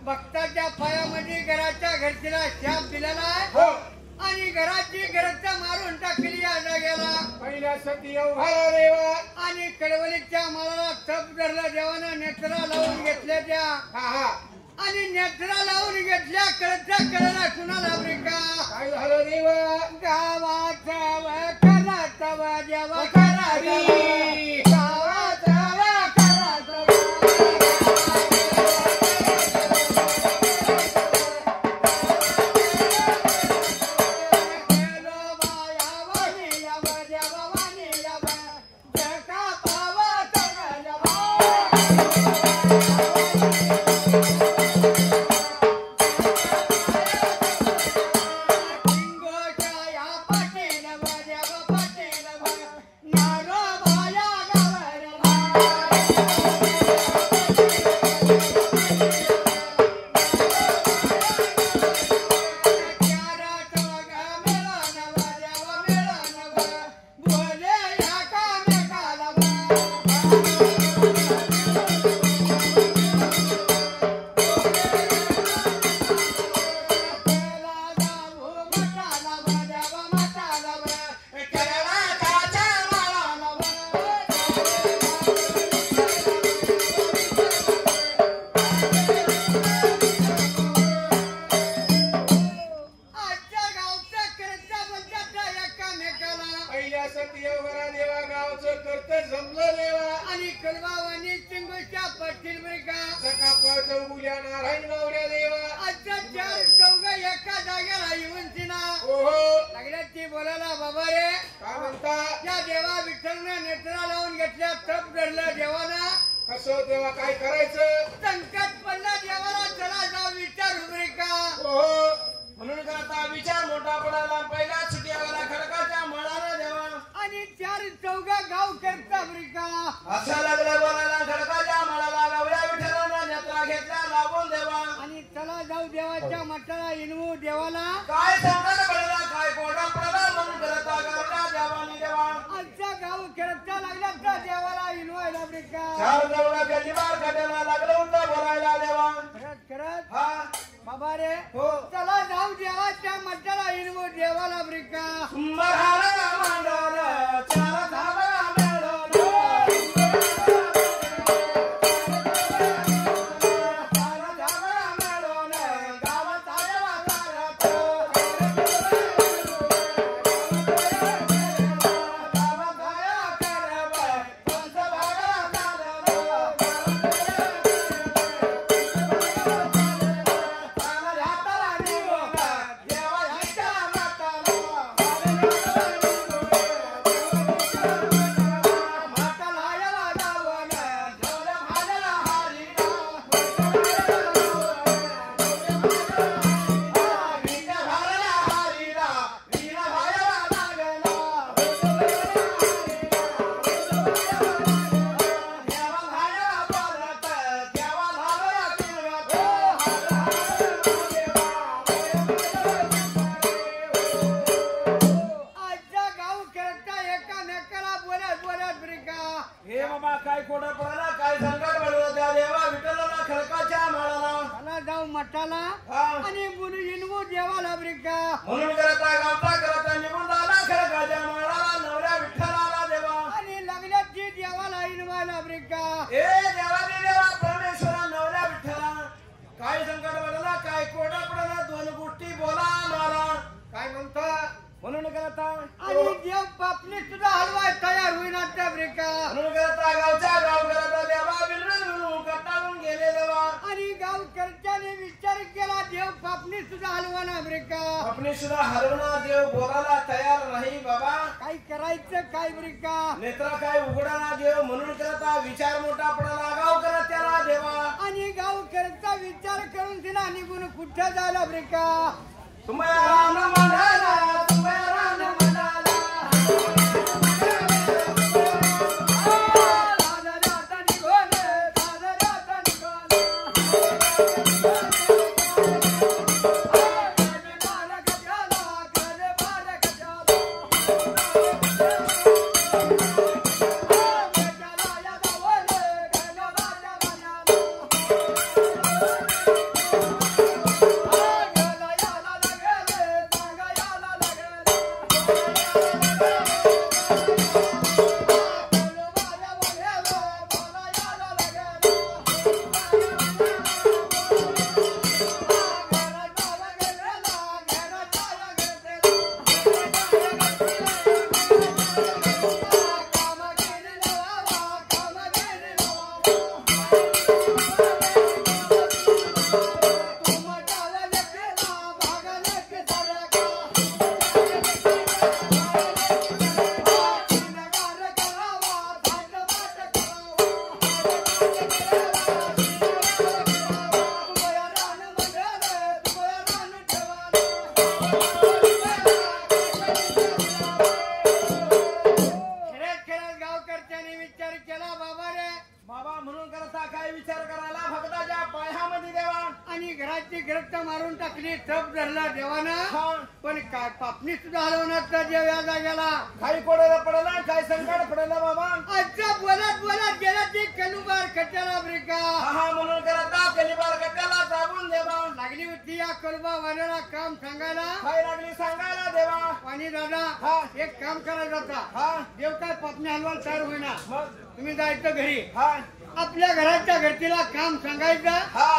भक्ताच्या पायामध्ये घराच्या घरचीला शाप दिलेला आहे आणि घराची घरचा मारून टाकली या जागेला पहिल्या सती एवढा देवा आणि कडवलीच्या मालाला तप धरला देवानं नेत्रा लावून घेतल्या त्या आणि नेत्रा लावून घेतल्या कळच्या कळला कुणाला ब्रिका काय झालं देवा गावाचा करा तवा देवा करावी गावाचा देवा काय कोडा पडाला काय संकट पडलं त्या देवा विठ्ठलाला खडकाच्या माळाला मला जाऊ मठाला आणि बोलू येणवू देवाला ब्रिका म्हणून करता गावता करता निघून झाला खडकाच्या माळाला नवऱ्या विठ्ठलाला देवा आणि लग्नाची देवाला इनवायला ब्रिका ए देवाने देवा परमेश्वरा नवऱ्या विठ्ठला काय संकट पडला काय कोडा पडला दोन गोष्टी बोला मारा काय म्हणता म्हणून करता आणि देव बापने सुद्धा हलवाय तयार होईना त्या ब्रिका म्हणून करता गावच्या गाव करता देवा बिलबिल कटाळून गेले देवा आणि गावकरच्याने विचार केला देव बापने सुद्धा हलवाना ब्रिका आपली सुद्धा हरवणा देव बोलायला तयार नाही बाबा काय करायचं काय ब्रिका नेत्रा काय उघडाना देव म्हणून करता विचार मोठा पडाला गाव करत त्याला देवा आणि गावकरचा विचार करून तिला निघून कुठं झाला ब्रिका तुम्हाला राम म्हणाला तुम्हाला राम म्हणाला पापणी सुद्धा हलवणार त्या देव्या जाग्याला काही कोणाला पडला काय संकट पडला बाबा आजच्या बोलत बोलत गेला ती कलुबार कट्याला ब्रिका हा म्हणून करता कलिबार कट्याला जागून देवा लागली होती या कलबा वाण्याला काम सांगायला काय लागली सांगायला देवा पाणी दादा हा एक काम करायचं होता हा देव काय पापणी हलवाल तयार होईना मग तुम्ही जायचं घरी हा आपल्या घराच्या घरतीला काम सांगायचं हा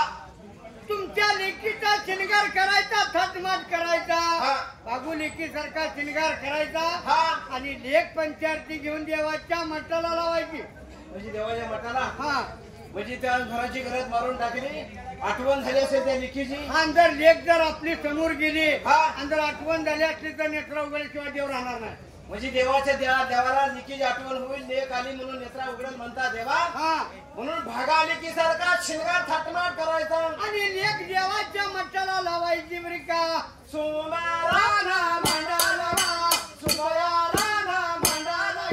तुमच्या लेकीचा शिंगार करायचा थटमाट करायचा हा. बाबू लेकी सारखा शिंगार करायचा हा आणि लेख पंचायती घेऊन देवाच्या मठाला लावायची म्हणजे देवाच्या मठाला हा म्हणजे त्या घराची घरात मारून टाकली आठवण झाली असेल त्या लेखीची आणि जर लेख जर आपली समोर गेली हा. आणि जर आठवण झाली असली तर नेत्रा उघडल्याशिवाय देव राहणार नाही म्हणजे देवाच्या देवाला लेखीची आठवण होईल लेख आली म्हणून नेत्रा उघडेल म्हणता देवा हा म्हणून भागा लेखी सारखा शिंगार थाटमाट करायचा आणि लेख देवाच्या मठाला लावायची ब्रिका सोमाराना मंडाला सुबयाराना मंडाला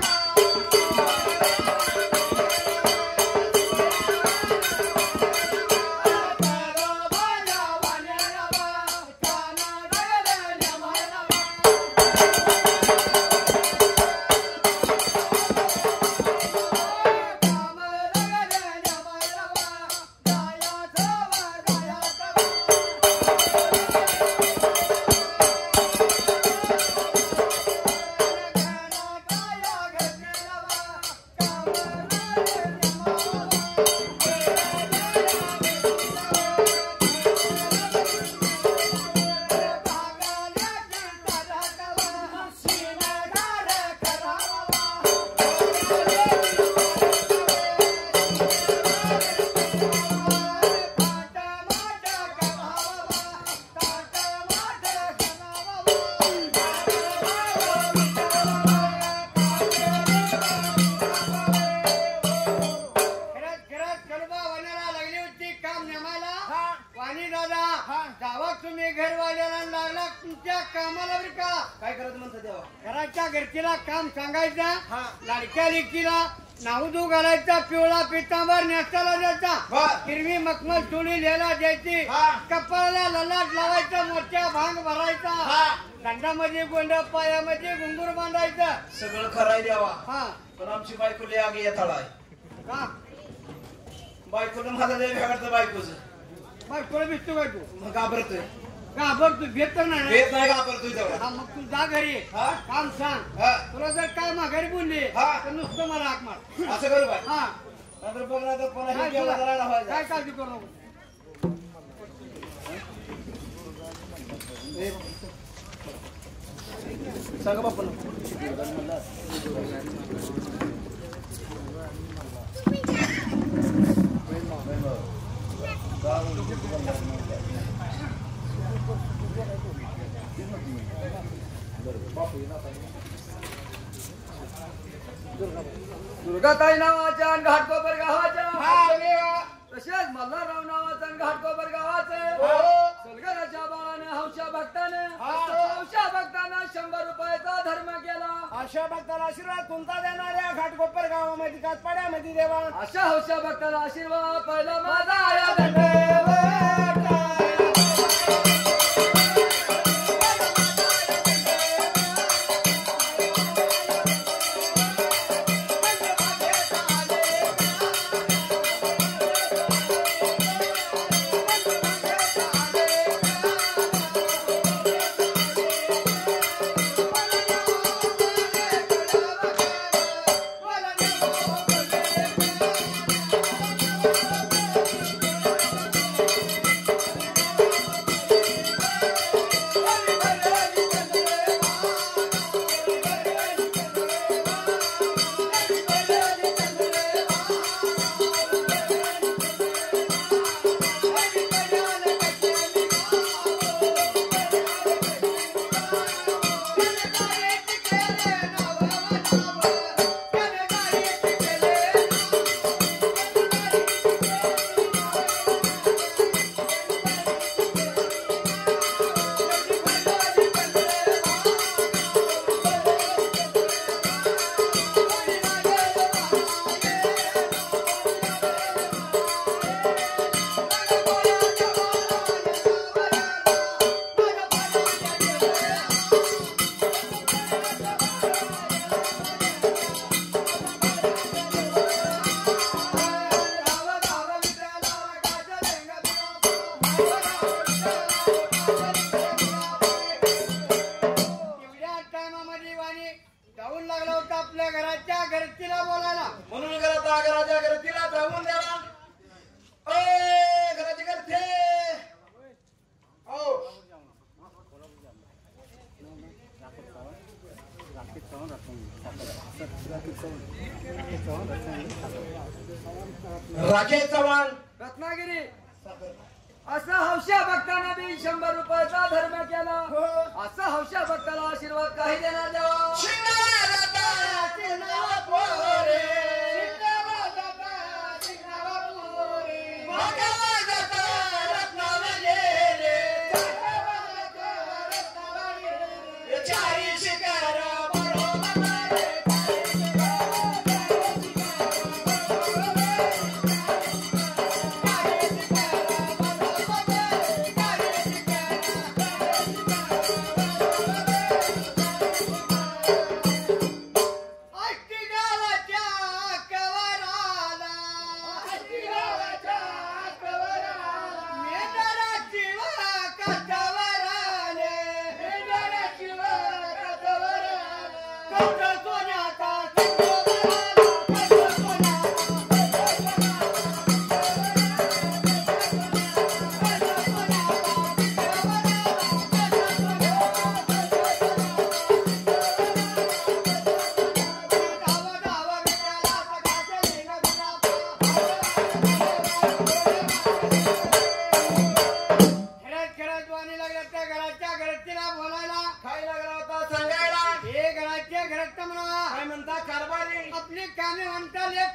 घराच्या घरचीला काम सांगायचं हा. लाडक्या लेकीला नाऊदू घालायचा पिवळा पितांबर नेसाला द्यायचा हिरवी मखमल चोळी लिहायला द्यायची हा. कपाळाला ललाट लावायचा मोठ्या भांग भरायचा दंडामध्ये गोंड पायामध्ये घुंगूर बांधायचं सगळं खराय देवा हा पण आमची बायको लय आगी येताळ आहे का बायकोनं मला लय भेटतं बायकोचं. बायकोला भेटतो काय तू मग घाबरतोय. घाबरतो भेट तर नाही भेट नाही घाबरतोय तेवढा. हा, मग तू जा घरी हा? काम सांग. हा. तुला जर काय माघारी बोलली हा. तर नुसतं मला हाक मार. असं करू काय? हा नंतर बघ ना तर पुन्हा काय हे केवढा तुला- जरा व्हायचा. काय काळजी करू नको. सांगा बापूला. दुर्गाताई नावाच्या आणि घाटकोपर गावाच्या हा. तसेच मल्हारराव नावाचं आणि घाटकोपर गावाचं हो. सलगराच्या बाळाने हौशा भक्तानं हा. हौशा भक्तानं 100 रुपयाचा धर्म केला. अशा भक्ताला आशीर्वाद कोणता देणाऱ्या घाटकोपर गावामध्ये कातपाड्यामध्ये देवा. अशा हौशा भक्ताला आशीर्वाद पहिला माझा आया दंडवत. जाऊन लागला होता आपल्या घराच्या घरतीला बोलायला. म्हणून घराच्या घरतीला जाऊन द्यावा. घराची घरते. हो. राकेश चव्हाण रत्नागिरी असं हौशा भक्तांना बी 100 रुपयाचा धर्म केला. असं हौशा भक्ताला आशीर्वाद काही देणार देवा.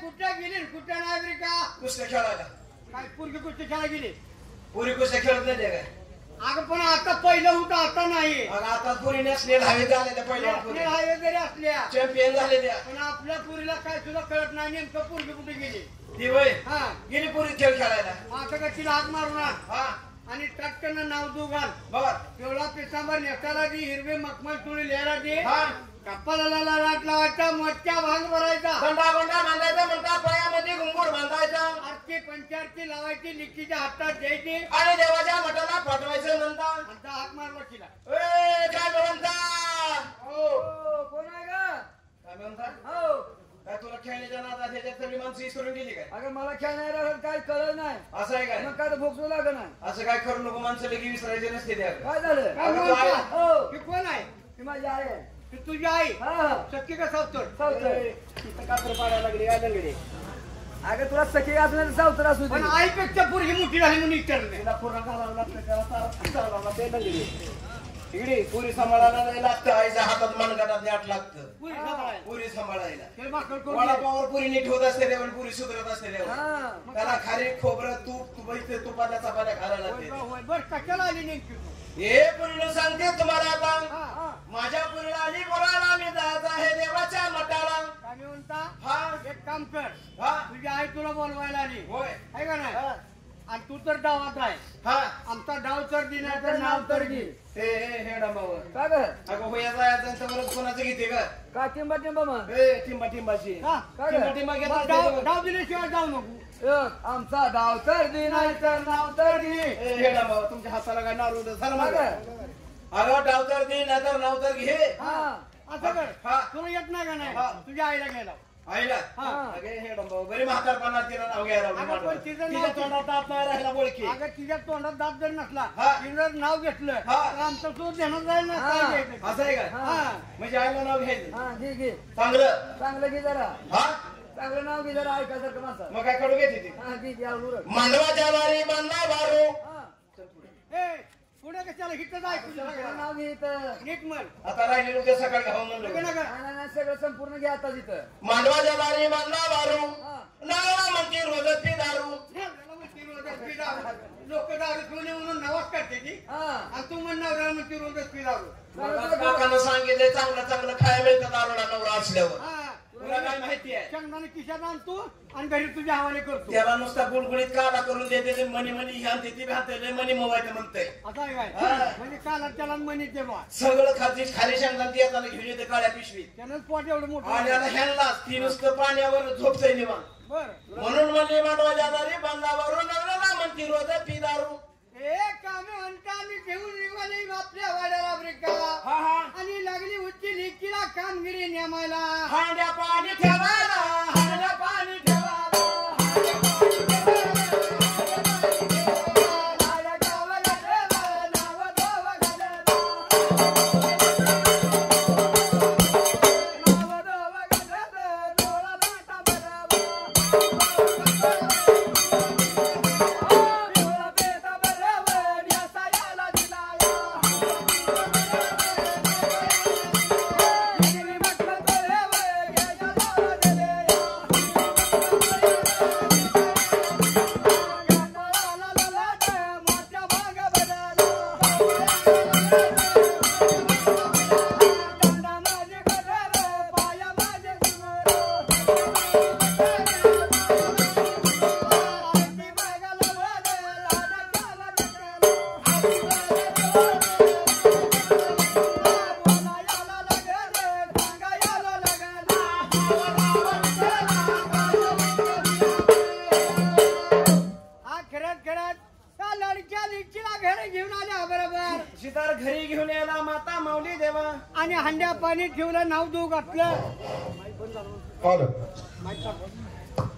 कुठे गेली कुठे नागरिका कुस्त्या खेळायला. काय पूर्वी कुस्ती खेळा गेली. पुरी कुस्त्या खेळत नाही काय. अगं पण आता पहिलं होतं आता नाही. आता पुरी नॅशनल हायवे झालेल्या पहिल्या नॅशनल हायवे जरी असल्या चॅम्पियन झालेल्या. पण आपल्या पुरीला काय सुद्धा कळत नाही नेमकं पूर्वी कुठे गेली. ती वय हा गेली पुरी खेळ खेळायला. आता का तिला हात मारणार हा आणि टटकन नाव दू घाल. बर पिवळा पितांबर नेताला दे, हिरवे मखमल तुळी लिहायला दे हा कपाळाला लाट लावायचा, मोठ्या भांग भरायचा, गंडा गोंडा बांधायचा म्हणता, पायामध्ये घुंगूर बांधायचा, आरती पंचारती लावायची, लिखीच्या हातात द्यायची आणि देवाच्या मठाला पाठवायचं म्हणता. आता हाक मार वकिला. ए काय म्हणता? हो हो, कोण आहे का? काय म्हणता? हो. काय तुला खेळण्याच्या नादात ह्याच्यात सगळी माणसं विसरून गेली काय? अगं मला खेळणाऱ्या काय कळलं नाही. असं आहे काय? मग काय भोगसू लागत नाही. असं काय करू नको, माणसं लगी विसरायचे नसते त्या. काय झालं? काय अगं तू आहे. म्हणता? हो. ही कोण आहे? ती माझी आई आहे. ती तुझी आई. हा हा. सख्खी का सावतर? सावतर. तिथं कात्र पाडायला लागली काय लंगडी? अगं तुला सखी असू नाही तर सावतर असू दे. पण आईपेक्षा पोरगी मोठी झाली म्हणून विचारले. तिला पूर्ण घालावं लागतं, त्याला चालवावं लागतं, ते लंगडी. इकडे पुरी सांभाळायला नाही लागतं, आईच्या हातात मनगटात याट लागतं. पुरी सांभाळायला. पुरी सांभाळायला ते भाकर करून वडापावर पुरी नीट होत असते रे, पण पुरी सुधरत असते रे. हा. त्याला खारी खोबरं तूप तुपाच्या चपात्या खायला होय लागते. बा, होय. बरं, कशाला आली नेमकी तू? हे पुरीला सांगते तुम्हाला आता, हा, हा. माझ्या पुरीला आणि बोलायला मी जायचं आहे देवाच्या मठाला. काय म्हणता? हा एक काम कर, हा तुझी आई तुला बोलवायला आली होय आहे का नाही? हा. आणि तू तर डावात आहे. हा आमचा डाव तर दिनाचं नाव तर घे. हे डबावर का ग? अगं होया जायचं परत कोणाचं घेते का? का टिंबा टिंबा मग? टिंबाची हा? काय टिंबा ग? टिंबा मग घेतात. डाव दिल्याशिवाय जाऊ नको. आमचा डाव तर दिनाचं नाव तर घे. हे डबावर तुमच्या हाताला काय नारू झालं का माझं? ग? अगं डाव तर दे नाही तर नाव तर घे. हा. असं कर, हा. तुला येत नाही का नाही? हा. तुझ्या आईला घ्यायला. आईला हा. अगे हे डबावर बरी म्हातारपणा तिला नाव घ्यायला अगं, लावलं. पण तिचं तिच्या नाव- तोंडात दात नाही राहिला बोळकी. अगं तिच्या तोंडात दात जर नसला, हा. तिने जर नाव घेतलं हा. तर आमचं सूर देणार जाईल ना. हा. काय घ्यायचं? असं आहे का? हा. म्हणजे आईला नाव घ्यायचं हा घे घे. चांगलं. चांगलं घे जरा. हा चांगलं नाव घे जरा ऐकायसारखं माणसं. मग काय कडू घेते ती? हा घे घे आवडून रख. मांडवाच्या वारी बांधा बारू. हा. ए, पुढे कशाला हिथं ऐकू चांगलं नाव घे इथं. नीट म्हण. आता राहिलेलं उद्या सकाळी खाऊन नका, म्हणलं. नका. नाही नाही सगळं संपूर्ण घे आता तिथं. मांडवाच्या वारी बांधा बारू. हा. नावा म्हणते रोजत ती दारू. लोक दारू पिऊन म्हणून नवाज करते की, हा. आणि तू म्हणणार म्हणते रोजच पी दारू. मग काकानं सांगितलंय चांगलं चांगलं खायला मिळतं दारूला नवरा असल्यावर. हा. तुला काय माहिती आहे? शेंगदाणे खिशात आणतो आणि घरी तुझ्या हवाले करतो. त्याला नुसता गुळगुळीत काला करून देते ते मनी मनी ह्या देते भाते मनी मोवायचं म्हणतंय. असं आहे हा. काय? म्हणजे काला त्याला मनी देवा सगळं खाती खाली शेंगदाण ती येताना घेऊन येते काळ्या पिशवीत. त्यानंच पोट एवढं आणि मोठं. आता ह्यांनाच ती नुसतं पाण्यावर झोपतंय निवांत. बर. म्हणून म्हणले मांडवाच्या दारी बांधावरून नवऱ्याला म्हणती रोज पी दारू. एक कामे म्हणता आणि घेऊन निघाली आपल्या वाड्याला ब्रिका. हा हा आणि लागली होती लेकीला कामगिरी नेमायला. हांड्या पाणी ठेवायला हांड्या पाणी ठेवायला. माझ्या गावाला देवा, नाव गावा गाजवा. नाव गावा गाजवा, डोळा लाटा भरावा. डोळा पेटा भरावा, न्यासा याला दिलाया. हिरवी म्हटलं डोळ्यावर, घ्यायला लावा दिलेया. गावाला लाट, मोठ्या भागा बदला. दांडा माझे गजर, पाया माझे घुंगर. आरती बघायला वळ, राधाच्याला ढकल. बोलायला लागल, सांगायला लागल. हा खेळत खेळत त्या लडक्या लिचीला घरी घेऊन आल्या बरोबर. सितार घरी घेऊन यायला माता माऊली देवा. आणि हंड्या पाणी ठेवलं, नाव देऊ घातलं.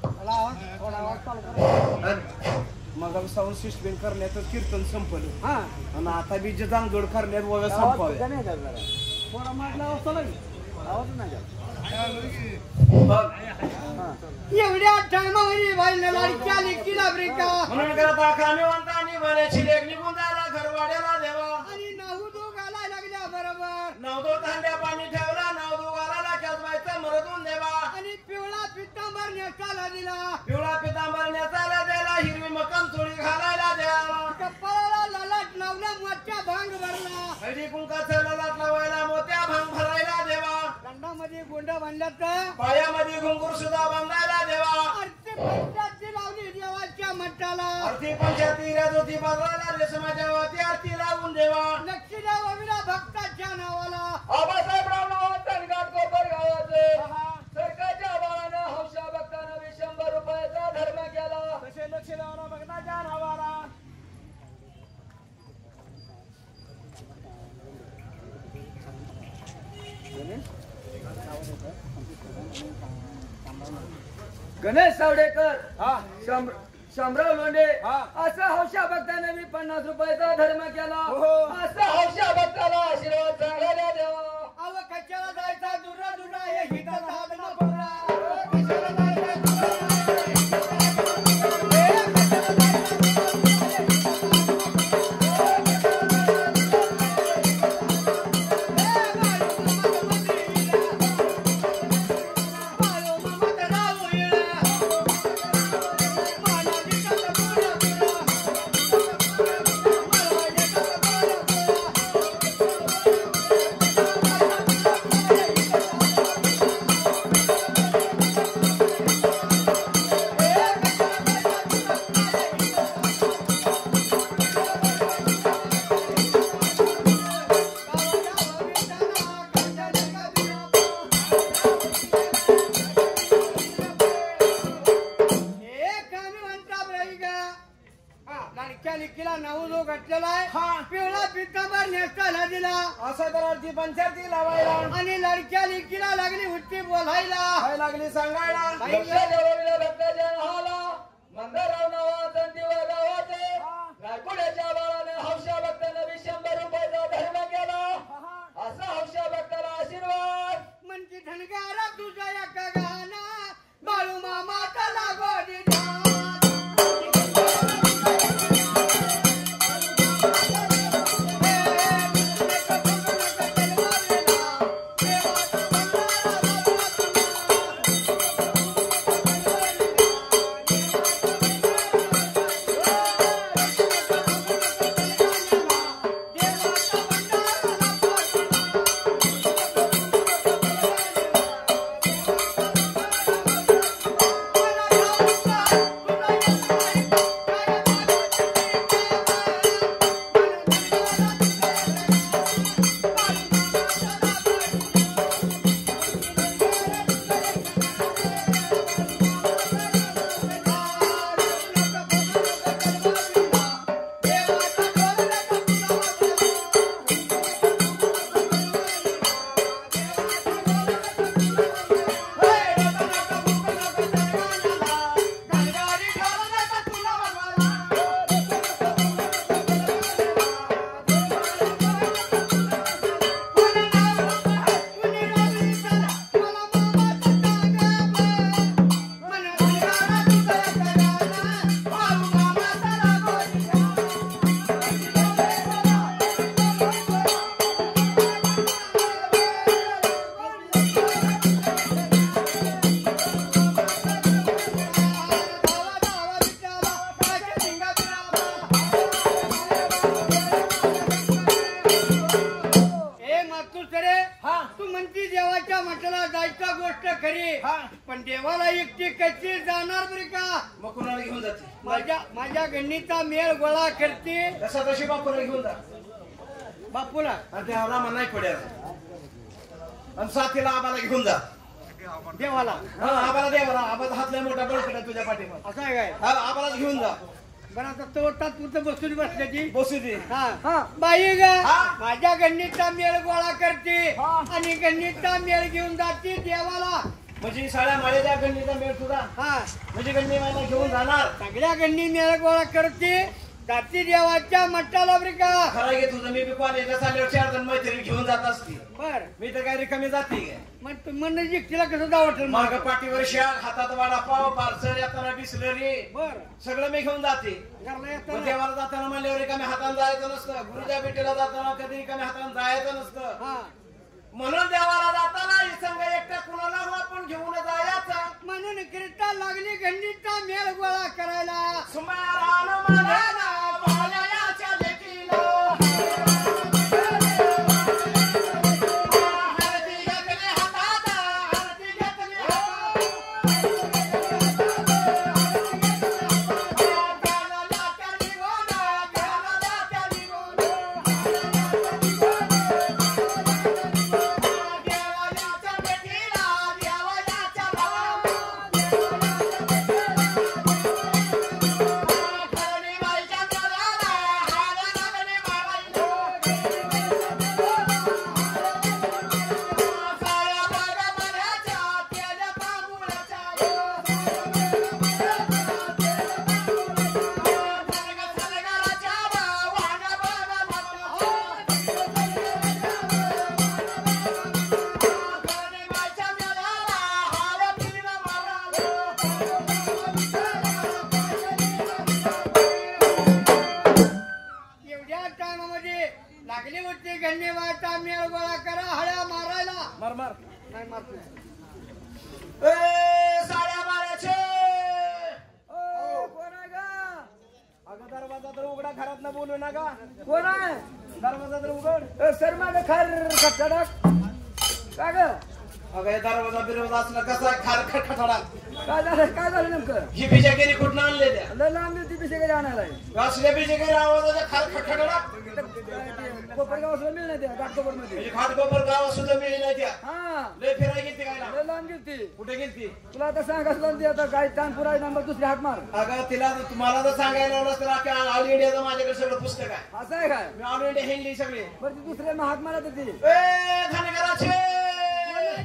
मला आवाज, थोडा आवाज चालू करा. मग साऊंड सिस्टम करण्याचं कीर्तन संपलं हा, आणि आता बी जतांगड करण्यात वगैरे आवाज संपावे. कमी आहे का जरा? थोडा म्हटलं आवाज चालू आहे. आवाज नाही का? एवढ्या टायमावरी व्हायला लाडक्या लिचीला ब्रेका. म्हणून करत आखाने म्हणता आणि बऱ्याची लेख निघून जायला घरवाड्याला देवा. आणि नाहू दो घालायला लागल्या बरोबर. नवदो तांड्या पाणी ठेवला नवदो गाला व्हायचं मरतून देवा. आणि पिवळा पित्तांबर नेसाला दिला. पिवळा पितांबर नेसायला द्यायला हिरवी मकम चोळी घालायला द्यायला. कपाळाला ललाट लावला, मोठ्या भांग भरला. हळदी कुंकाचं ललाट लावायला मोत्या भांग भरायला देवा. दंडामध्ये गोंडा बांधला तर पायामध्ये घुंगूर सुद्धा बांधायला देवा. आरती पंचायती लावली देवाच्या मठाला. आरती पंचायती ज्योती बाजाराला रेशमाच्या वाती आरती लावून देवा. लक्ष्मी देवा विना भक्ताच्या नावाला. आबासाहेब राव नावाचा गणेश सावडेकर हा शामराव लोंढे हा. असा हौशा भक्ताने मी 50 रुपयाचा धर्म केला हो. असा हौशा भक्ताला आशीर्वाद चांगला द्या देवा. अव कशाला जायचा दुरा दुरा हे हिताचा हात ना पडला कशाला जायचा असं तर अर्धी पंचायती लावायला आणि लडक्या लिकीला लागली उठती बोलायला काय लागली सांगायला लक्ष देवाविना भक्ताच्या नावाला मंदाराव नावाचा दिवा गावाचे नागपुड्याच्या बाळाने हौशा भक्ताने 100 रुपयाचा धर्म केला असा हौशा भक्ताला आशीर्वाद म्हणजे धनगारा तुझा एका गाना बाळू मामाचा लागोडी पण देवाला एकटी कशी जाणार बरी का मग कोणाला घेऊन जाते माझ्या गणिता मेळ गोळा करते तसा तशी बापूला घेऊन जा बापूला आणि त्या रामा नाही पड्या आणि साथीला आम्हाला घेऊन जा देवाला आम्हाला देवाला आम्हाला हातला मोठा बळकटा तुझ्या पाठीवर असं आहे काय आम्हाला घेऊन जा बरं आता तो तात्पुरतं बसून बसल्याची बसू दे बाई ग माझ्या गणितचा मेळ गोळा करते आणि गणितचा मेळ घेऊन जाते देवाला म्हणजे साड्या माळ्याच्या गणनीचा मेळ तुझा म्हणजे गणनी मला घेऊन जाणार सगळ्या गणनी मेळ गोळा करते जाती देवाच्या मठाला बरी का खरं घे तुझं मी बी कॉलेजला चालल्यावर 4 जण मैत्रिणी घेऊन जात असते बर मी तर काय रिकामी जाते मग म्हणजे तिला कसं जावं माग पाठीवर शाल हातात वडापाव पार्सल येताना बिसलरी बर सगळं मी घेऊन जाते देवाला जाताना म्हणल्यावर रिकामी हाताने जायचं नसतं गुरुच्या भेटीला जाताना कधी रिकामी हाताने जायचं नसतं म्हणून देवाला जाताना ही संघ एकटा कुणाला आपण घेऊन जायचं म्हणून कीर्ता लागली गणितचा मेळ गोळा करायला सुमारान मनाला भाल्याच्या लेकीला नाही मारतो साड्या मारायचे कोण आहे का? अगं दरवाजा तर उघडा, घरात न बोलू नका. कोण आहे? दरवाजा तर उघड. सर माझं खार खटखटाक का ग? अगं हे दरवाजा बिरवाजा असला कसा खार खटखटा. काय झालं नेमकं? ही बिजागिरी कुठं आणले त्या? लय लांब ती पिशे काही आणायला असल्या बिजागिरी आवाजाच्या खार खटखटा. कोपरगाव मिळणार त्या घाटकोपर मध्ये. म्हणजे घाटकोपर गावात सुद्धा मिळेल नाही त्या. हा लय फिरायला गेलती काय ना? लय लांब गेलती. कुठे गेलती? तुला आता सांगायचं ते आता काय तानपूर आहे नंबर दुसरी हात मार. अगं तिला तुम्हाला जर सांगायला लावलं तर अख्ख्या ऑल इंडियाचं माझ्याकडे सगळं पुस्तक आहे. असं आहे काय? मी ऑल इंडिया हिंदी सगळी. बरं ती दुसऱ्या हात मारत होती. धनगराचे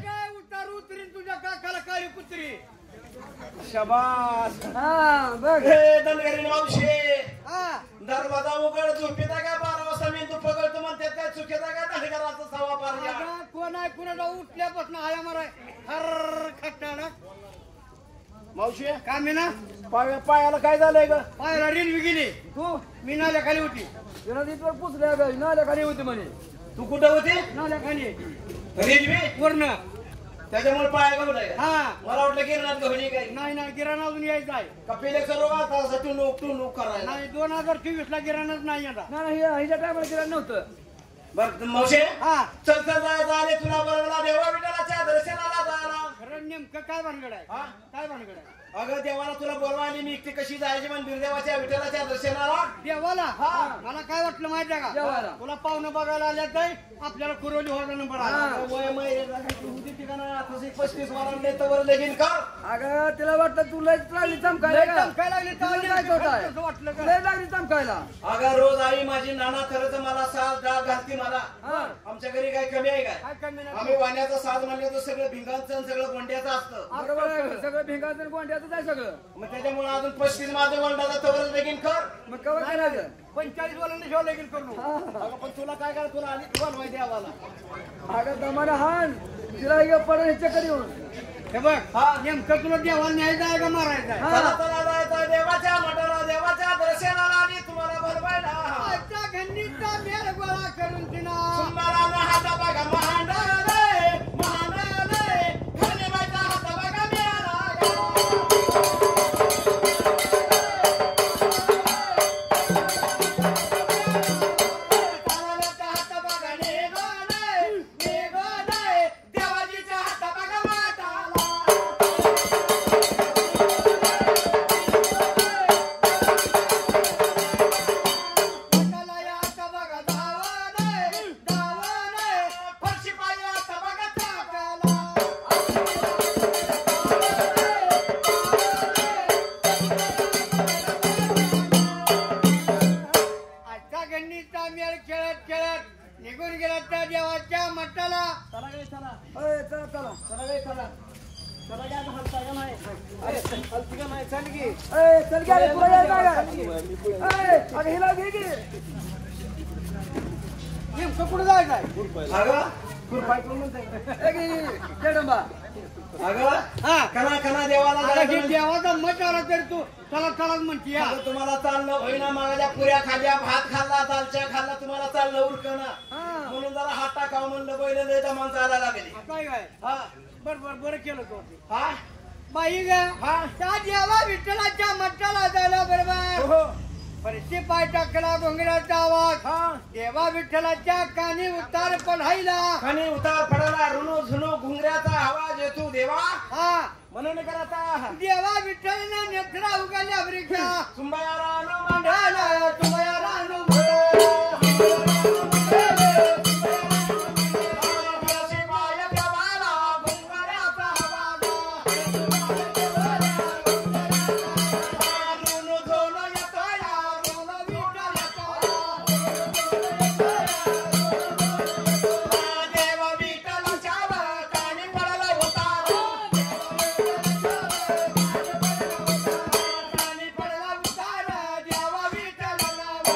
काय उतार उतरीन तुझ्या काकाला काळी कुत्री. शबास. हा बघ धनगरी मावशी हा दरवाजा उघड. झोपेता काय 12 वाजता मेंदू पकडतो म्हणतात काय चुकीचा काय धनगराचा सवा पार. अगं, कोण आहे कुणाला उठल्यापासून आया माराय हर खट्टाडा. मावशी का मी ना पायाला काय झालंय ग? पायाला रेल्वे गेली. तू मी नाल्या खाली होती. विरोधीवर पुसल्या ग नाल्या खाली होती म्हणे. तू कुठं होती? नाल्या खाली रेल्वे वर्ण. त्याच्यामुळे पाया गवत आहे. हा मला वाटलं गिरणात गवली काय नाही नाही गिराणा अजून यायचं आहे. कपिले रोग आता तू नोक करायला. नाही 2024 ला गिराणाच नाही आता. नाही हिच्या टायमाला तिला नव्हतं. बरं मावशे हा चल चल जायचं आले तुला बरोबर देवा विठ्ठलाच्या दर्शनाला जायला. खरं नेमकं काय भानगड आहे? हा? काय भानगड आहे? अगं देवाला तुला बोलवायली मी एकटी कशी जायची म्हण बिरदेवाच्या विठ्ठलाच्या दर्शनाला. देवाला हा. मला काय वाटलं माहिती आहे का? देवाला. तुला पाहुणं बघायला आल्या काय आपल्याला कुरवली होता नंबर आला. हा. वय होती ठिकाणा 35 वारांडे तवर लगीन कर. अगं तिला वाटलं तू लय लागली चमकायला लय का? चमकायला लागली तुला तर काय करताय? असं वाटलं का? लय लागली चमकायला. अगं रोज आई माझी नाना खरंच मला साज डाळ घालते मला. हा. आमच्या घरी काय कमी आहे काय? काय कमी नाही. आम्ही वाण्याचं साज म्हणलं तर सगळं भिंगांचं आणि सगळं गोंड्याचं असतं. बरोबर आहे सगळं भिंगाचं आणि गोंड्याचंच आहे सगळं. मग त्याच्यामुळे अजून 35 माझं वंडाचा तवर लगीन कर. मग कवर करायचं? 45 वालांना शिवाय लगीन करू. अगं पण तुला काय करा तुला आली बोलवाय देवाला. अगं दमाला हान तिला ये पडून ह्याच्या कधी येऊन. हे बघ हा. नेमकं तुला देवाला न्यायचं आहे का मारायचं आहे? चला चला जायचं देवाच्या मठाला देवाच्या दर्शनाला आणि तुम्हाला बोलवायला. आजच्या खंडीचा मेळ गोळा करून तिना सुंदरानं हात बघा महांडालय महांडालय खनिबाईचा हात बघा मिळाला. कानाचा हात बघा निघालाय निघालाय देवाजीचा हात बघा माताला. त्याला या आता बघा धावाने धावाने फरशी पायी हात बघा टाकाला. आजच्या खंडीचा मेळ खेळत खेळत निघून गेला त्या देवाच्या मठाला. चला गे चला अय, चला चला. चला गे चला चला गे आता हलता का नाही हलती का नाही चल की. अय, चल की अरे, तुला यायचं का? अय, अगं हिला घे की. नेमकं कुठं जायचं आहे? अगं खुरपाय कोण म्हणताय? ए, घे, जगदंबा. अगं हा कना कना देवाला आता जायचं हे म्हणजे- देवाचा मठ आला तरी तू चला चलाच म्हणती या. अगं तुम्हाला चालणं होईना मागाच्या पुऱ्या खाल्ल्या भात खाल्ला दालच्या खाल्ला तुम्हाला चालणं उरकणं हा. म्हणून जरा हात टाकावं म्हणलं पहिलं लय दमान चालायला लागली. काय काय हा बरं केलं तो. हा बाई ग हा त्या देवा विठ्ठलाच्या मठाला जायला बरोबर हो परिस्थिती पाय टाकला घोंगराचा आवाज. हा देवा विठ्ठलाच्या कानी उतार पढाईला. खाली उतार पडायला रुणू झुणू घुंगऱ्याचा आवाज येतो देवा हा म्हणून करता देवा विठ्ठलने नेत्रा उगाल्या वृक्षा. सुंबया रानू मंडाला तुमया रानू फरशी पाय देवाला घुंगऱ्याचा आवाज रुणू झुणू येतो या रुणू देवा विठ्ठलाच्या कानी पडला उतार कानी पडला उतार देवा विठ्ठलाला.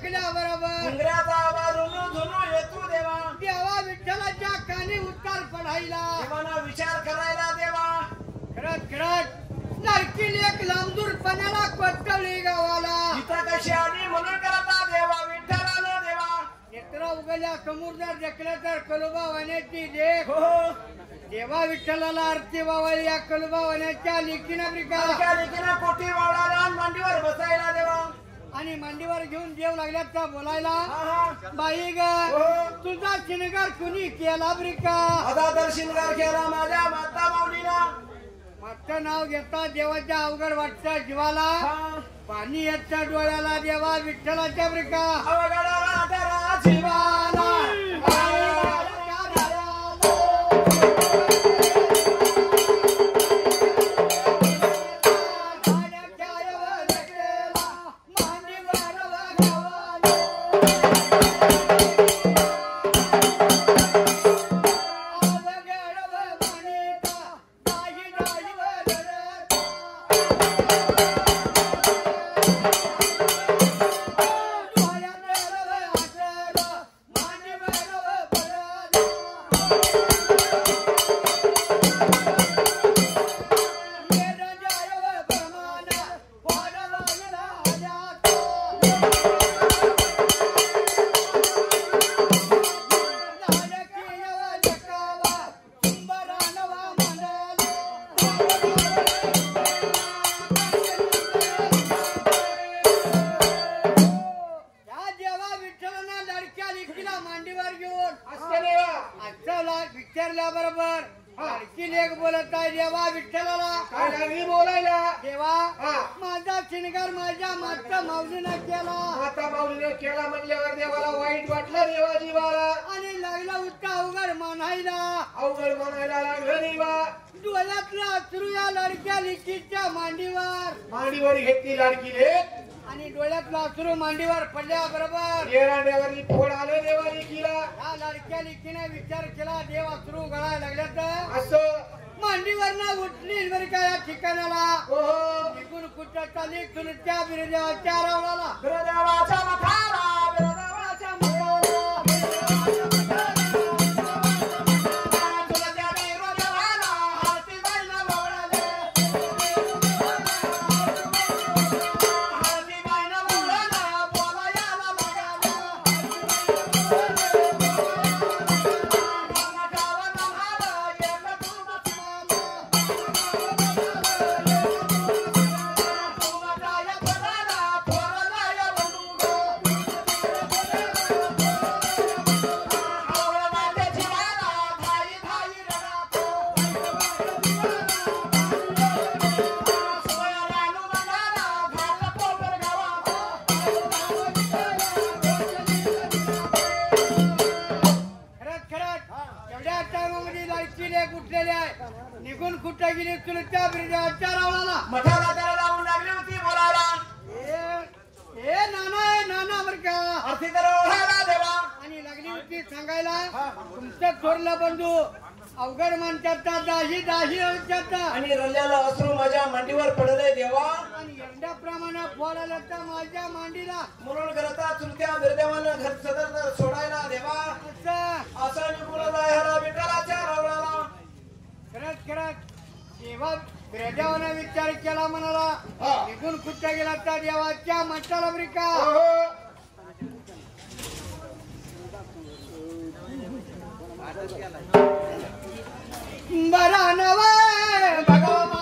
ऐकल्याबरोबर घुंगऱ्याचा आवाज रुनू झुनू येतो देवा. देवा विठ्ठलाच्या कानी उत्तर पडायला देवाना विचार करायला देवा. खरंच खरंच लाडकी लेक लांबदूरपणाला कोटवली गावाला इथं कशी आली म्हणून करता देवा विठ्ठलानं देवा. नेत्र उगल्या समोर जर देखलं तर कलोबा वाण्याची लेख हो देवा विठ्ठलाला आरती वावली या कलोबा वाण्याच्या लेकीनं ब्रिका त्या लेकीनं कोठी वावडाला आणि मांडीवर बसायला देवा. आणि मांडीवर घेऊन जेव लागल्यात का बोलायला हा बाई ग तुझा शिनगार कुणी केला ब्रिका आता तर शिंगार केला माझ्या माता माऊलीला. मागचं नाव घेता देवाच्या अवघड वाटतं जीवाला हा पाणी येतं डोळ्याला देवा विठ्ठलाच्या ब्रिका अवघडाला धरा जीवाला. विचारल्याबरोबर लाडकी लेक बोलत आहे देवा विठ्ठलाला काय लागली बोलायला. देवा माझा शिणगार माझ्या मागच्या माऊलीनं केला माता माऊलीने केला म्हणल्यावर देवाला वाईट वाटलं देवा जीवाला. आणि लागला उत्ता अवघड मानायला अवघड म्हणायला लागलं देवा. डोळ्यातला अश्रू या लाडक्या लेकीच्या मांडीवर घेतली लाडकी लेक आणि डोळ्यातला अश्रू मांडीवर पडल्याबरोबर येराड्यावर फोड आलं देवा लेकीला. या लाडक्या लेकीने विचार केला देव अश्रू गळायला लागल्या तर असं मांडीवर उठली बरं का या ठिकाणाला हो निघून कुठं चाली चुलत्या बिरदेवाच्या रावणाला बिरदेवाच्या मठाला बिरदेवाच्या निघून कुठं गेली चुलत्या बिरदेवाच्या रावणाला मठाला त्याला लावून लागली होती बोलायला. ए नाना बर का अर्थी तर ओढायला देवा. आणि लागली होती सांगायला तुमचं थोरला बंधू अवघड म्हणतात दाही म्हणतात आणि रल्ल्याला अश्रू माझ्या मांडीवर पडले देवा. आणि यंदाप्रमाणे फळ आलं तर माझ्या मांडीला म्हणून करता चुलत्या बिरदेवानं घर सदर सोडायला देवा. असं निघून जायला विठ्ठलाच्या रावणाला. खरंच देवा बिरदेवानं विचार केला म्हणाला निघून कुठं गेला तर देवाच्या मठाला ब्रिका बरा नवा भगवान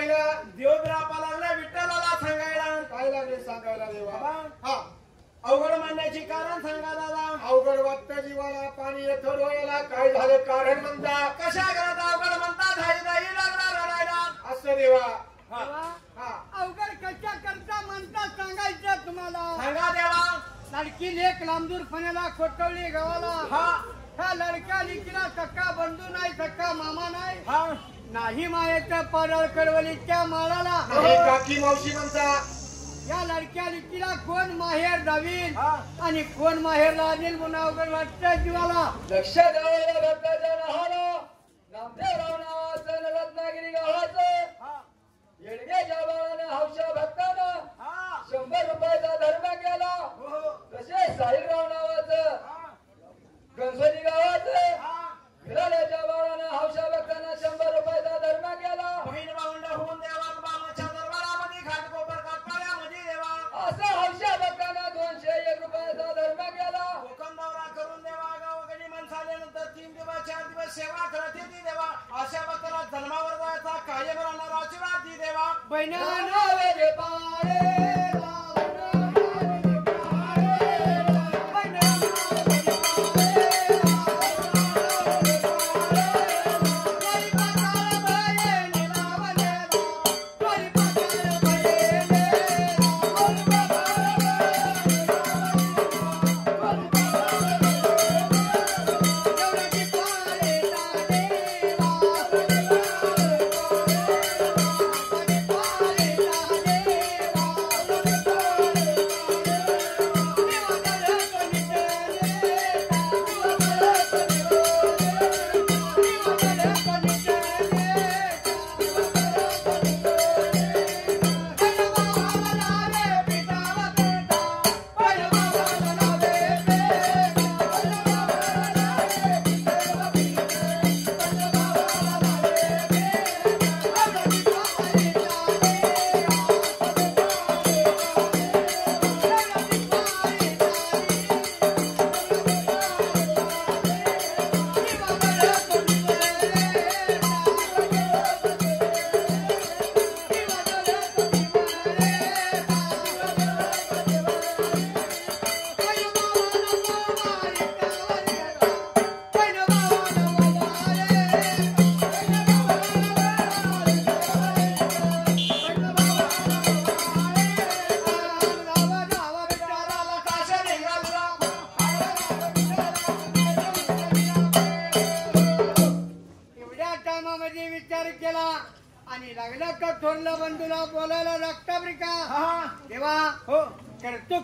सांगायला देव बिरापा लागला विठ्ठलाला सांगायला काय लागले सांगायला देवा बाबा हा अवघड म्हणण्याची कारण सांगा दादा अवघड वाटतं जीवाला पाणी येतं डोळ्याला काय झालं कारण म्हणता कशा घरात अवघड म्हणतात धाई धाई लागला रडायला असं देवा हा. हा अवघड कशा करता म्हणता सांगायचं तुम्हाला सांगा देवा लाडकी लेक लांबदूरपणाला खोटवली गावाला हा ह्या लडक्या लिकीला सक्का बंधू नाही सक्का मामा नाही हा नाही मायेच्या पाडळ कडवलीच्या माळाला नाही काकी मावशी म्हणता या लडक्या लिकीला कोण माहेर जावील हा. आणि कोण माहेरला आणील म्हणून अवघड वाटतं जीवाला लक्ष द्यावं भक्ताच्या नावाला नामदेवराव नावाचं रत्नागिरी गावाचं हा येडग्याच्या बाळाने हौशा भक्तानं हा 100 रुपयाचा धर्म केला हो हो तसे साहिलराव नावाचं हा गणसोली गावाचं हा फिराल्याच्या बाळानं हौशा भक्तानं 100 रुपयाचा धर्म केला बहीण भावंड होऊन देवा बाबाच्या दरबारामध्ये घाटकोपर काटपाड्यामध्ये देवा असं हौशा भक्तानं 201 रुपयाचा धर्म केला कोकण दौरा करून देवा गावाकडे माणसं आल्यानंतर 3 दिवस 4 दिवस सेवा करत येते देवा अशा भक्ताला जन्मावर जायचा कायम राहणारा आशीर्वाद दी देवा बहिणा नावे पाळे विचार केला आणि लागला का थोरला बंधूला बोलायला रक्ताबरी का हा देवा हो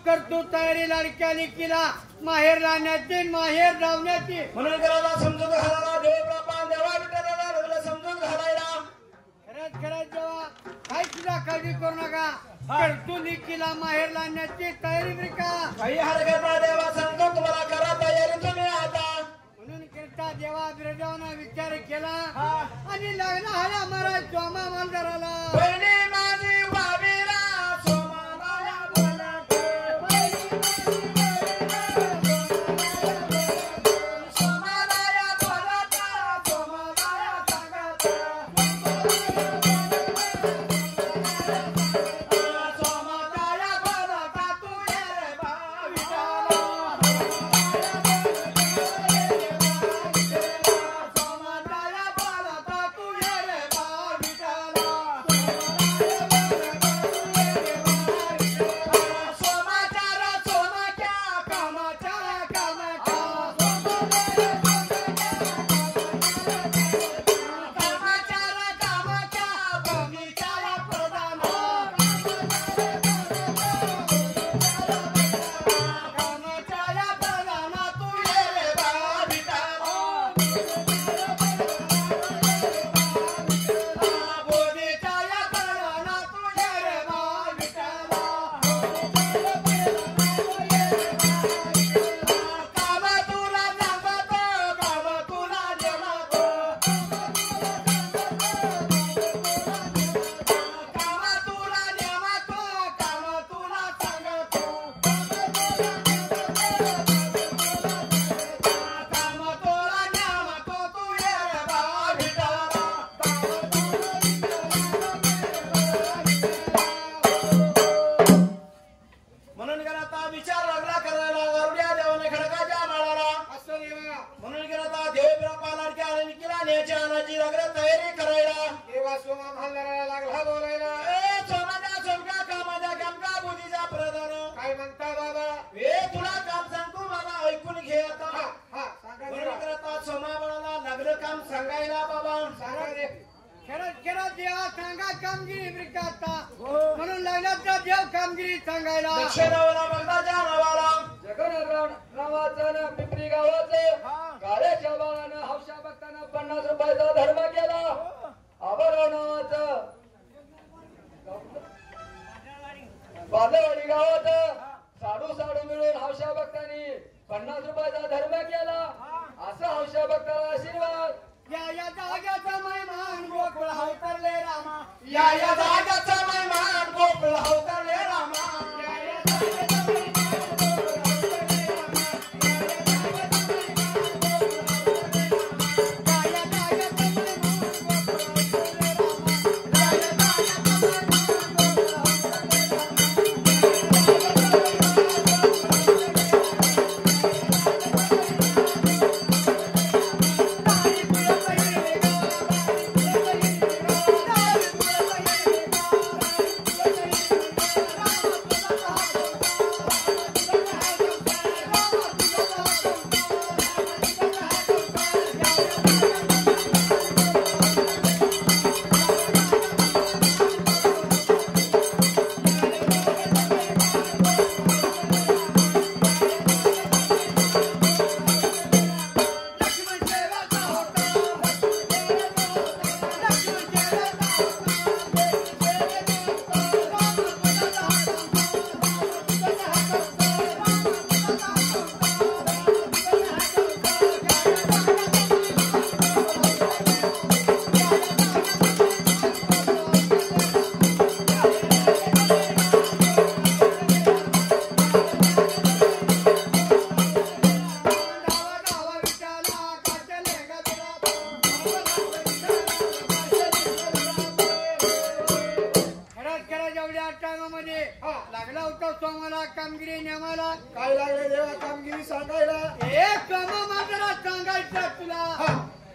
करतो तयारी लाडक्या लिकीला माहेर राहण्याची माहेर जावण्याची म्हणून घराला समजून घालायला देव बापा देवा विठ्ठलाला लागलं समजून घालायला खरंच जेव्हा काही सुद्धा काळजी करू नका करतो लिकीला माहेर राहण्याची तयारी बरी का काही हरकत नाही देवा सांगतो तुम्हाला करा तयारी तुम्ही आता म्हणून करता देवा बिरजावना विचार केला हा. आणि लागला हऱ्या महाराज स्वामा मालदाराला बहिणी माझी वावीरा सोमाला बोलाटे. सोमाला या बोलाटा, सोमाला या सांगाटा. सोमाला या बोलाटा, तू ये रे भाविकाला. सोमाला या बोलाटा, तू ये रे भाविकाला. जाण्याची आणायची लागला तयारी करायला तेव्हा सोमा भांडाराला लागला बोलायला सोमाच्या सोमका कामाच्या कामका बुद्धीचा प्रधान काय म्हणता बाबा तुला काम सांगतो बाबा ऐकून घे आता सांगा आता सोमा बाळाला लागलं काम सांगायला बाबा सांगा रे खरंच देवा सांगा कामगिरी ब्रिकाता म्हणून लागला देव कामगिरी सांगायला दक्षिणावला बगदाच्या नावाला जगन्नाथ नावाचं ना पिंपरी गावाचं काळ्याच्या बाळानं हौशा भक्तानं 50 रुपयाचा धर्म केला आबराव नावाचं बांधवाडी गावात साडू मिळून हौशा भक्तांनी 50 रुपयाचा धर्म केला असं हौशा भक्ताला आशीर्वाद या जाग्याचा महिमान गोकुळ अवतरले रामा या जागाचा महिमान गोकुळ अवतरले रामा लागला होता सोमाला कामगिरी नेमाला काय लागले देवा कामगिरी सांगायला एक मात्र सांगायचं तुला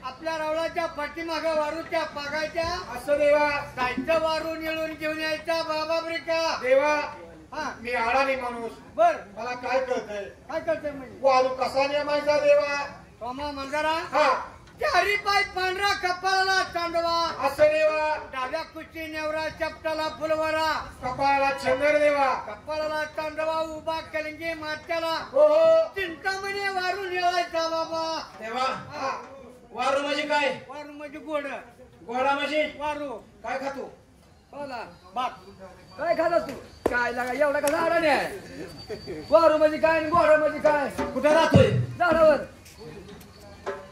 आपल्या रावळाच्या पाठीमाग वारूच्या पागायच्या असं देवा जायचं वारू निळून घेऊन यायचा बाबा ब्रिका देवा हा मी अडाणी माणूस बर मला काय कळतंय काय करते म्हणजे वारू कसा नेमायचा देवा सोमा मंदारा हा चारी पाय पांढरा कपाळाला चांदवा असं देवा डाव्या कुस्ती नेवरा चपटाला फुलवरा कपाळाला चंदर देवा कपाळाला चांदवा उभा कलिंगी मात्याला हो चिंतामणी वारून येवायचा बाबा तेव्हा हा वारू म्हणजे काय वारू म्हणजे गोड घोडा म्हणजे वारू काय खातो बोला बाप काय खात तू काय लागा एवढा का झाडाने आहे वारू म्हणजे काय आणि घोडा म्हणजे काय कुठं राहतोय झाडावर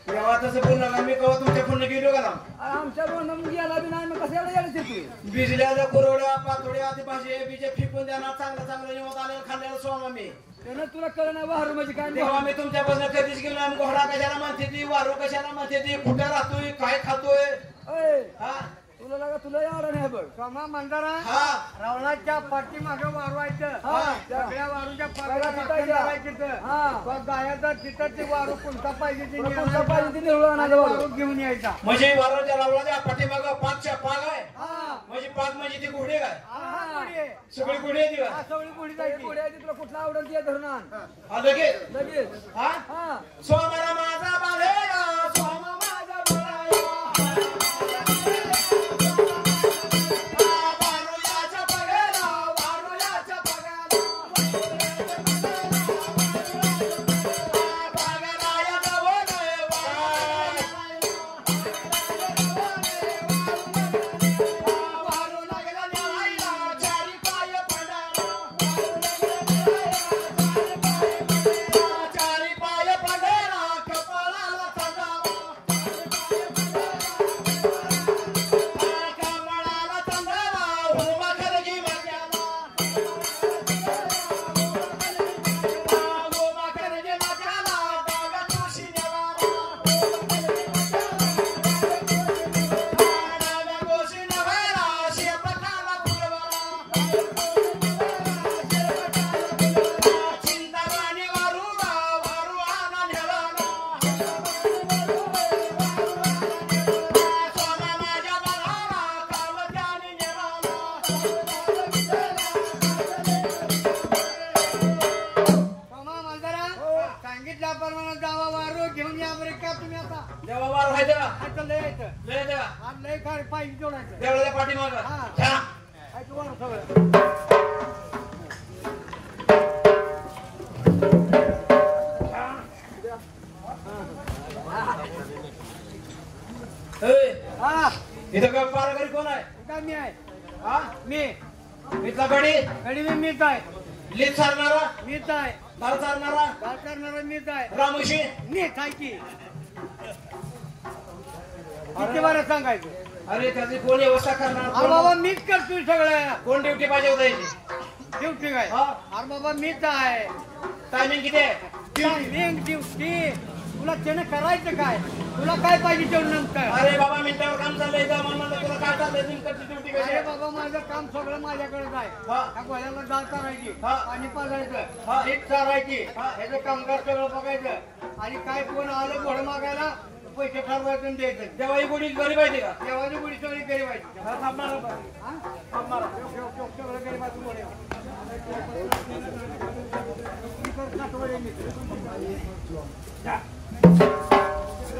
तेव्हा तसं बोलू नका मी कवा तुमच्या फोन गेलो का ना आमच्या बोलणं मग गेला बी नाही मग कसं एवढं यायला तू बिजल्याच्या कुरवड्या पातोड्या आधी भाषे बीजे फिकून देणार चांगलं चांगलं निवत आलेलं खाल्लेलं सोमा मी त्यानं तुला कळलं नाही वारू म्हणजे काय आणि तेव्हा घोडा. मी तुमच्यापासून कधीच गेलो आणि घोडा कशाला म्हणते ती वारू कशाला म्हणते ती कुठं राहतोय काय खातोय अय, हा तुला लागा तुला याडा नाही बघ सोमा मंदारा हा रावणाच्या पाठीमाग वारवायचं हा. सगळ्या वारूच्या सगळ्या तिथं. हा. गायाचा तिथं ते वारू कोणता पाहिजे ते तुला कोणता न्यायचा. पाहिजे ते निवडून आणायचं वारू वारू. घेऊन यायचा म्हणजे वारूच्या रावळाच्या पाठीमाग पाचच्या पाग आहे हा म्हणजे पाग म्हणजे ती घोडे काय हा घोडी आहे. सगळी घोडी आहे ती हा, का? सगळी घोडी काही जायची पुढे आहे ते तुला कुठला आवडेल ते धरून आण हा लगेच लगेच हा हा सोमाला माझा बाळेरा सोमा माझा बाळेरा वारुयाच्या पगाला वारुयाच्या पगाला पगाराया गवणे वारू लागला न्यायला चारी पाय पडाला चारी पाय पडाला कपाळाला आता लय येतं लय देवा आज लय काय पाहिजे जोडायचं देवळाच्या पाठीमागं हा. छा. काय तू वाढ सगळं ए, हा इथं काय पारकरी कोण आहे काय मी आहे हा मी इथला गडी गडी मीच आहे लीप सारणारा मीच आहे दार सारणारा काय करणारा मीच आहे रामोशी मीच आहे की किती बरं सांगायचं अरे त्याची कोण व्यवस्था करणार अरे बाबा मीच करतोय सगळं कोण ड्युटी पाहिजे होता याची ड्युटी काय हा. अरे बाबा मीच आहे टायमिंग किती आहे टायमिंग ड्युटी तुला त्यानं करायचं काय तुला काय पाहिजे तेवढं नंतर अरे बाबा मिनिटावर काम चाललंय का म्हणलं तुला काय चाललंय नेमकं ड्युटी कशी अरे आहे बाबा माझं काम सगळं माझ्याकडेच आहे हा. त्या गोळ्याला डाळ करायची हा. पाणी पाजायचं हा. नीट चारायची हा. ह्याचं कामगार सगळं बघायचं आणि काय कोण आलं घोडं मागायला पैसे ठरवायचं आणि द्यायचं तेव्हा ही गोडी गरीब आहे का देवाची गुढी सगळी गरीबायची हा, थांबणार बा. हा? थांबणार सगळं गरीबाचं गोडे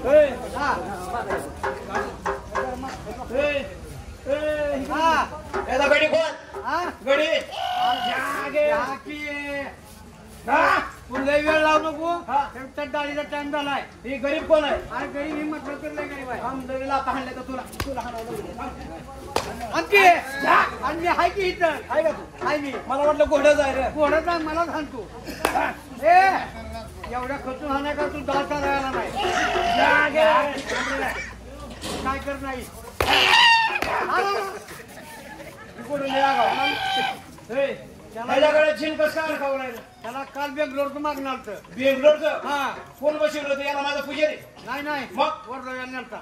ए, हा ए, ए, हा याचा गडी कोण हा गडी हा की हा? तू लय वेळ लावू नको हा. त्या डाळीचा टाइम झालाय ही गरीब कोण आहे आणि गरीब ही म्हटलं तर लय गरीब आहे आमदारीला आता हाणलं तर तुला तुला हाणावं आणखी आणि मी हाय की इथं आहे का तू हाय मी मला वाटलं घोडं जाय रे घोडा जा मला सांगतो ए एवढ्या खचून हाणाय का तू दाल राहायला नाही काय कर नाही त्याच्याकडे चिन कसं काय खाऊ राहिलं त्याला काल बेंगलोरचं मागणार तर बेंगलोरचं हा कोण बसवलं होतं याला माझा पुजारी नाही नाही मग? वरला नेलता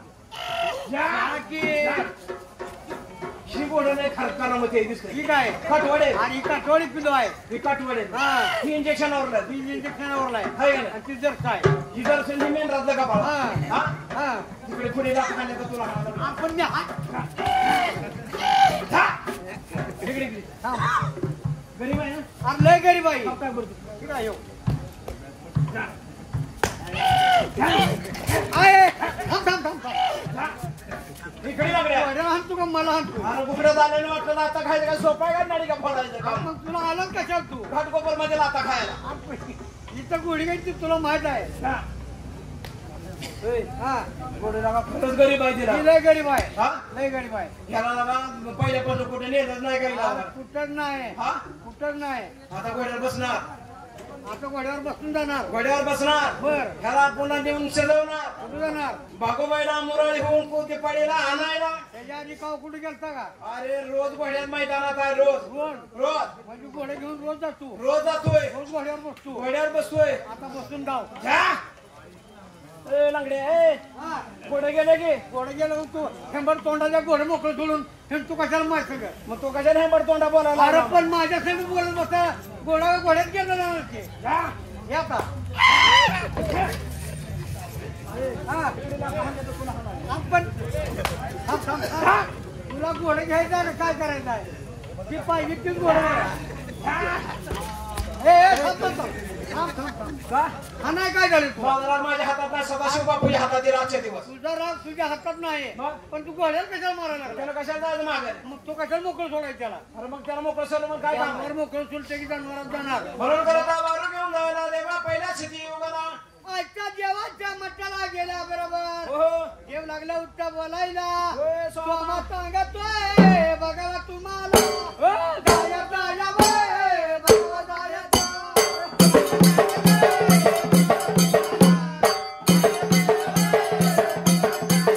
या की ही घोडं नाही खारकारामध्ये दिसतंय ठीक आहे काठवडे आणि ही काठोळी पिलो आहे ही काठवडे हा ही इंजेक्शनवर ही इंजेक्शनवर आहे हाय का नाही? आणि ती जर काय ही जर संधी मेन राहतं का बाळा हा. हा हा तिकडे पुढे लाख खाल्ले तर तुला हाणावं. आपण मी इकडे इकडे थांब गरीब आहे ना अरे लय गरीब आहे थांब, काय करतो ठीक आहे, येऊ. आहे. थांब, थांब, थांब, थांब. इकडे लागल्या वड्याला हाणतो का मला हाणतो अरे कुकडं झाल्याने वाटलं ना आता खायचं काय सोपं आहे का नाडी का फोडायचं का मग तुला आलं कशाला तू घाटकोपर मध्ये लाता खायला आपण- इथं गोडी घ्यायची तुला माहित आहे हा. ए, हा गोडे लागा खरंच गरीब आहे तिला ती लय गरीब आहे हा लय गरीब आहे याला लागा पहिल्यापासून कुठे नेलंच नाही काही लागा कुठंच नाही हा कुठंच नाही आता घोड्यावर बसणार आता घोड्यावर बसून जाणार घोड्यावर बसणार बर ह्याला पुन्हा देऊन सजवणार कुठं जाणार भागोबाईला मुरळी होऊन कोणते पडेला आणायला त्याच्या आधी काव कुठे गेलता का अरे रोज घोड्यात मैदानात आहे रोज रोज रोज म्हणजे घोडे घेऊन रोज जातो रोज जातोय रोज घोड्यावर बसतो घोड्यावर बसतोय आता बसून जाऊ जा. ए लांगडे ए हा घोडे गेले की घोडे गेलो तू हेंबर तोंडाच्या घोडे मोकळं सोडून हे तू कशाला मारतो का मग तो कशा नाही पड तोंडा बोलायला अरे लागला? पण माझ्या संग बोलत बसा घोड्यात गेलं ना ते जा. हे आता हा आपण थांब, थांब, थांब. तुला घोडे घ्यायचं आहे का काय करायचं आहे ती पाहिजे तीच घोडे हा नाही काय झालं तू बाजारात माझ्या हातात नाही सदाशिव बापूच्या हातात आहे रातच्या दिवस तुझा राग तुझ्या हातात नाही मग? पण तू घोड्याला कशाला मारायला लागला त्याला कशाला जायचं मागे मग तो कशाला मोकळं सोडायचं त्याला अरे मग त्याला मोकळं सोडलं मग काय काम जनावर मोकळं सोडते की जनावरात जाणार म्हणून करत बारू घेऊन जायला देवा पहिल्या स्थिती युगाला आजच्या देवाच्या मठाला गेल्या बरोबर हो देव लागला उत्ता बोलायला होय, सोमा. सोमा सांगतोय बघावा तुम्हाला जाया जाया वय, बघावा जाया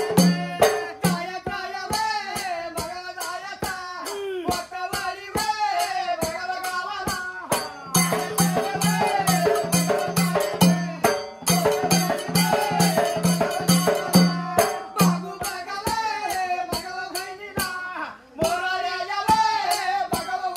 जाया जाया वय, बघावा जायाचा. कोटावाडी वय, बघावा गावाला. बागू बघावे, बघावा बहिणीला. मोराया यावे, बघावा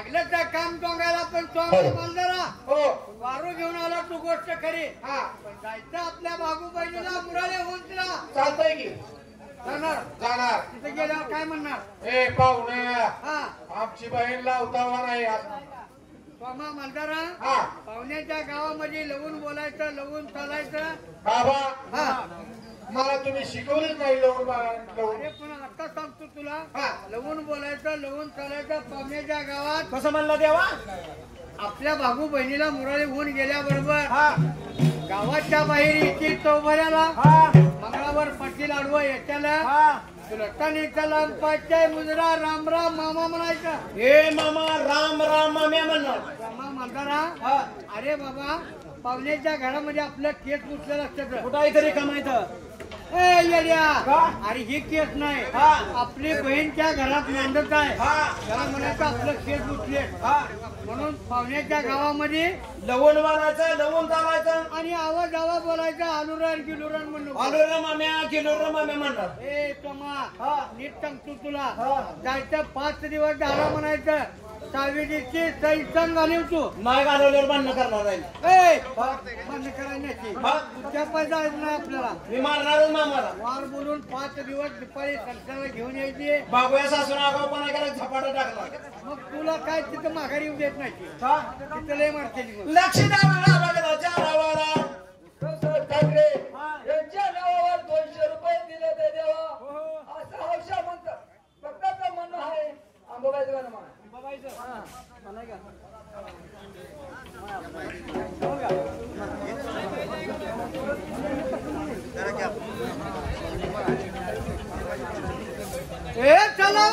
लागलं तर काम टोंगायला पण तो मालदारा वारू घेऊन आला तू गोष्ट खरी पण जायचं आपल्या बाबू बहिणीला मुराले होऊन तिला चालतंय की जाणार तिथे गेल्यावर काय म्हणणार ए पाहुणे हा आमची बहीण लावतावा नाही स्वामा मालदारा पाहुण्याच्या गावामध्ये लवून बोलायचं लवून चालायचं बाबा हा मला तुम्ही शिकवलीच नाही लवून अरे पण आता सांगतो तुला लवून बोलायचं लवून चालायचं पाहुण्याच्या गावात कसं म्हणलं देवा आपल्या भाऊ बहिणीला मुरारी होऊन गेल्याबरोबर गावाच्या बाहेर येते चौभऱ्याला मंगळावर पाटील आडवं याच्याला तुला पाचय मुजरा राम राम मामा म्हणायचा हे मामा राम राम माम्या म्हणणार मामा म्हणताना अरे बाबा पाहुण्याच्या घरामध्ये आपलं केस पुसलं लक्षात कुठं तरी कमायचं ए येड्या अरे ही केस नाही आपली बहीणच्या घरात नांदत आहे त्याला म्हणायचं आपलं केस पुसले म्हणून पाहुण्याच्या गावामध्ये लवून मारायचं लवून चालायचं आणि आवाज बोलायचा आलुरान गिलुरान म्हणून आलूर माम्या किलोर माम्या म्हणणार ए कमा नीट सांगतो तुला जायचं 5 दिवस झाला म्हणायचं सावित्रीची सैसंग घालीव तू नाही घालवल्यावर बंद करणार आहे ए बंद करायची तुझ्या पैसा नाही आपल्याला मी मारणारच मामाला वार बोलून 5 दिवस दुपारी संसाराला घेऊन यायची बाबूया सासून आगावपणा केला झपाटा टाकला मग तुला काय तिथं माघारी येऊ देत नाही तिथं लय मारते लक्ष द्यावं चारावाला ठाकरे यांच्या नावावर 200 रुपये दिले ते देवा असं हौशा म्हणतात भक्ताचं म्हणणं आहे अंबाबाईचं गाणं म्हणा ए चला